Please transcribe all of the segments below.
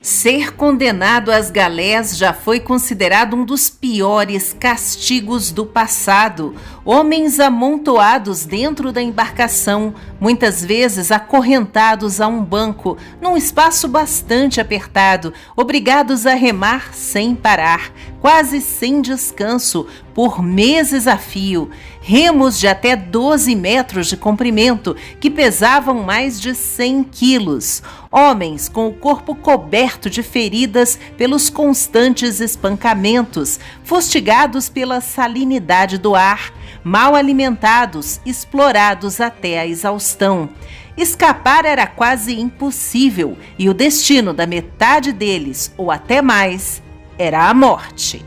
Ser condenado às galés já foi considerado um dos piores castigos do passado. Homens amontoados dentro da embarcação, muitas vezes acorrentados a um banco, num espaço bastante apertado, obrigados a remar sem parar, quase sem descanso, por meses a fio. Remos de até 12 metros de comprimento, que pesavam mais de 100 quilos. Homens com o corpo coberto de feridas pelos constantes espancamentos, fustigados pela salinidade do ar, mal alimentados, explorados até a exaustão. Escapar era quase impossível e o destino da metade deles, ou até mais, era a morte.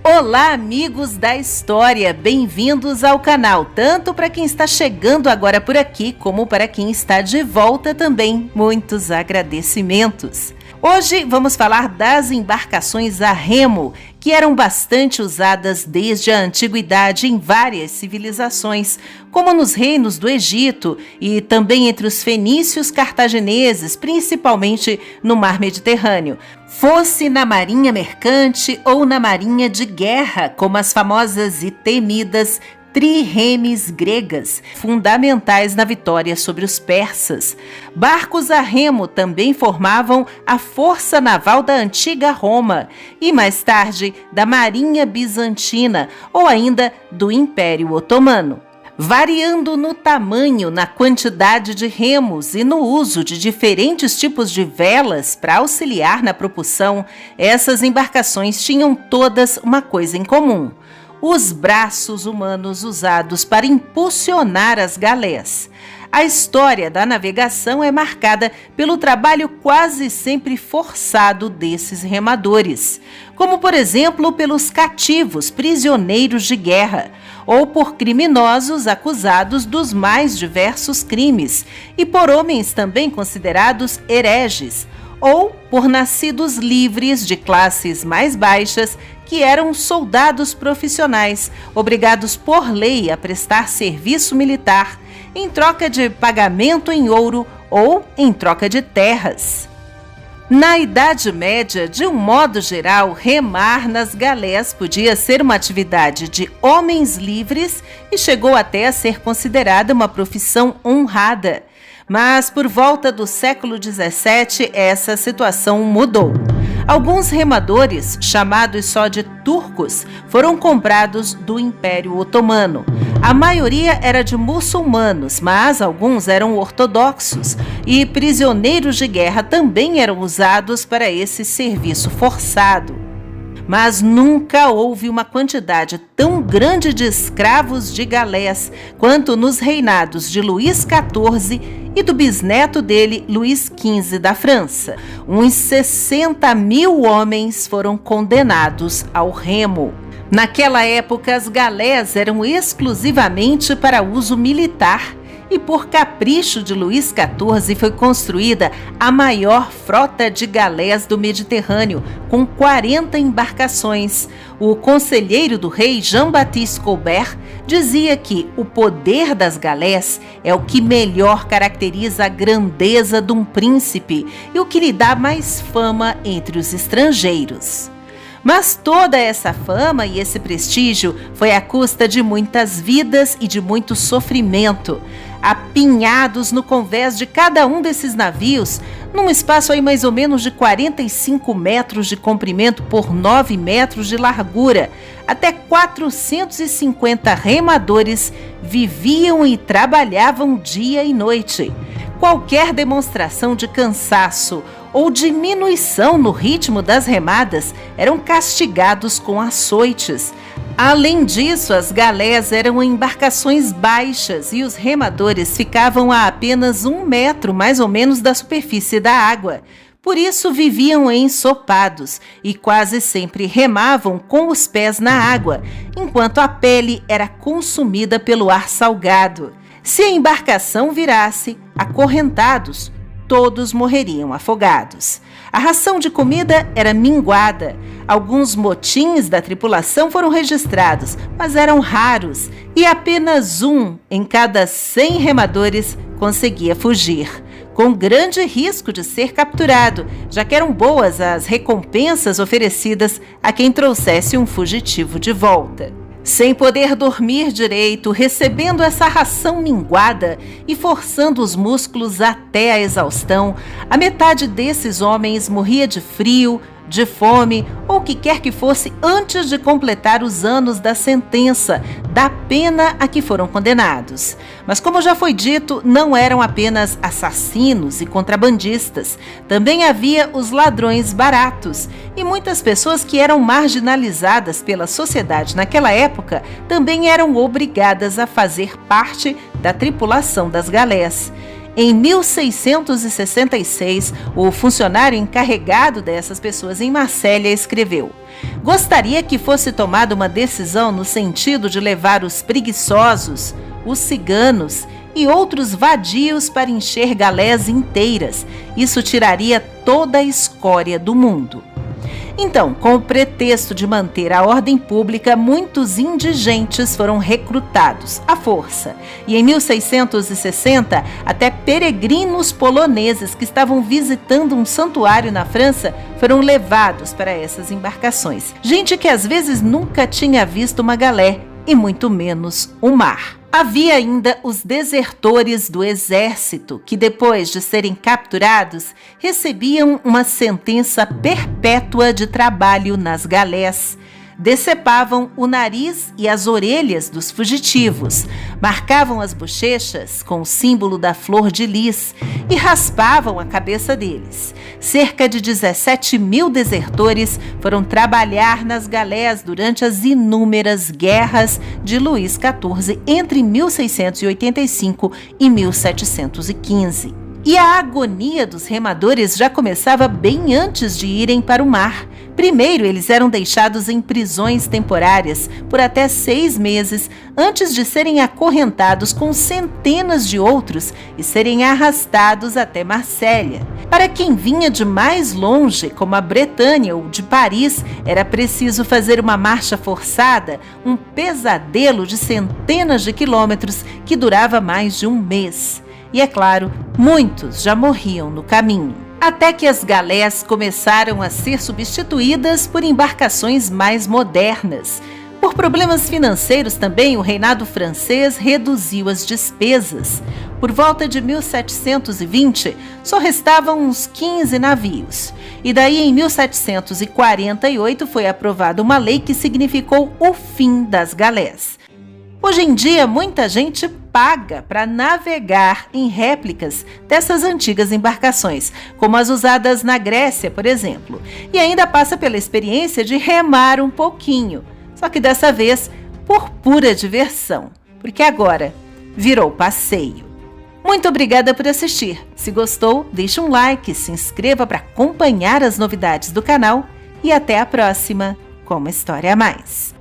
Olá, amigos da história, bem-vindos ao canal, tanto para quem está chegando agora por aqui, como para quem está de volta também. Muitos agradecimentos. Hoje vamos falar das embarcações a remo, que eram bastante usadas desde a antiguidade em várias civilizações, como nos reinos do Egito e também entre os fenícios cartagineses, principalmente no mar Mediterrâneo. Fosse na marinha mercante ou na marinha de guerra, como as famosas e temidas triremes gregas, fundamentais na vitória sobre os persas. Barcos a remo também formavam a força naval da antiga Roma e, mais tarde, da marinha bizantina ou ainda do Império Otomano. Variando no tamanho, na quantidade de remos e no uso de diferentes tipos de velas para auxiliar na propulsão, essas embarcações tinham todas uma coisa em comum: os braços humanos usados para impulsionar as galés. A história da navegação é marcada pelo trabalho quase sempre forçado desses remadores, como, por exemplo, pelos cativos prisioneiros de guerra, ou por criminosos acusados dos mais diversos crimes, e por homens também considerados hereges, ou por nascidos livres de classes mais baixas que eram soldados profissionais, obrigados por lei a prestar serviço militar em troca de pagamento em ouro ou em troca de terras. Na Idade Média, de um modo geral, remar nas galés podia ser uma atividade de homens livres e chegou até a ser considerada uma profissão honrada. Mas por volta do século XVII, essa situação mudou. Alguns remadores, chamados só de turcos, foram comprados do Império Otomano. A maioria era de muçulmanos, mas alguns eram ortodoxos, e prisioneiros de guerra também eram usados para esse serviço forçado. Mas nunca houve uma quantidade tão grande de escravos de galés quanto nos reinados de Luís XIV e do bisneto dele, Luís XV da França. Uns 60 mil homens foram condenados ao remo. Naquela época, as galés eram exclusivamente para uso militar e, por capricho de Luís XIV, foi construída a maior frota de galés do Mediterrâneo, com 40 embarcações. O conselheiro do rei, Jean-Baptiste Colbert, dizia que o poder das galés é o que melhor caracteriza a grandeza de um príncipe e o que lhe dá mais fama entre os estrangeiros. Mas toda essa fama e esse prestígio foi à custa de muitas vidas e de muito sofrimento. Apinhados no convés de cada um desses navios, num espaço aí mais ou menos de 45 metros de comprimento por 9 metros de largura, até 450 remadores viviam e trabalhavam dia e noite. Qualquer demonstração de cansaço ou diminuição no ritmo das remadas eram castigados com açoites. Além disso, as galés eram embarcações baixas e os remadores ficavam a apenas 1 metro mais ou menos da superfície da água. Por isso viviam ensopados e quase sempre remavam com os pés na água, enquanto a pele era consumida pelo ar salgado. Se a embarcação virasse, acorrentados, todos morreriam afogados. A ração de comida era minguada. Alguns motins da tripulação foram registrados, mas eram raros, e apenas um em cada 100 remadores conseguia fugir. com grande risco de ser capturado, já que eram boas as recompensas oferecidas a quem trouxesse um fugitivo de volta. Sem poder dormir direito, recebendo essa ração minguada e forçando os músculos até a exaustão, a metade desses homens morria de frio, de fome ou o que quer que fosse antes de completar os anos da sentença, da pena a que foram condenados. Mas como já foi dito, não eram apenas assassinos e contrabandistas, também havia os ladrões baratos e muitas pessoas que eram marginalizadas pela sociedade naquela época também eram obrigadas a fazer parte da tripulação das galés. Em 1666, o funcionário encarregado dessas pessoas em Marsella escreveu: "Gostaria que fosse tomada uma decisão no sentido de levar os preguiçosos, os ciganos e outros vadios para encher galés inteiras. Isso tiraria toda a escória do mundo." Então, com o pretexto de manter a ordem pública, muitos indigentes foram recrutados à força. E em 1660, até peregrinos poloneses que estavam visitando um santuário na França foram levados para essas embarcações. Gente que às vezes nunca tinha visto uma galé, e muito menos o mar. Havia ainda os desertores do exército, que depois de serem capturados, recebiam uma sentença perpétua de trabalho nas galés. Decepavam o nariz e as orelhas dos fugitivos, marcavam as bochechas com o símbolo da flor de lis e raspavam a cabeça deles. Cerca de 17.000 desertores foram trabalhar nas galés durante as inúmeras guerras de Luís XIV entre 1685 e 1715. E a agonia dos remadores já começava bem antes de irem para o mar. Primeiro, eles eram deixados em prisões temporárias por até 6 meses, antes de serem acorrentados com centenas de outros e serem arrastados até Marsella. Para quem vinha de mais longe, como a Bretanha ou de Paris, era preciso fazer uma marcha forçada, um pesadelo de centenas de quilômetros que durava mais de um mês. E é claro, muitos já morriam no caminho. Até que as galés começaram a ser substituídas por embarcações mais modernas. Por problemas financeiros também, o reinado francês reduziu as despesas. Por volta de 1720, só restavam uns 15 navios. E daí, em 1748, foi aprovada uma lei que significou o fim das galés. Hoje em dia, muita gente paga para navegar em réplicas dessas antigas embarcações, como as usadas na Grécia, por exemplo, e ainda passa pela experiência de remar um pouquinho, só que dessa vez por pura diversão, porque agora virou passeio. Muito obrigada por assistir. Se gostou, deixe um like, se inscreva para acompanhar as novidades do canal e até a próxima com uma história a mais.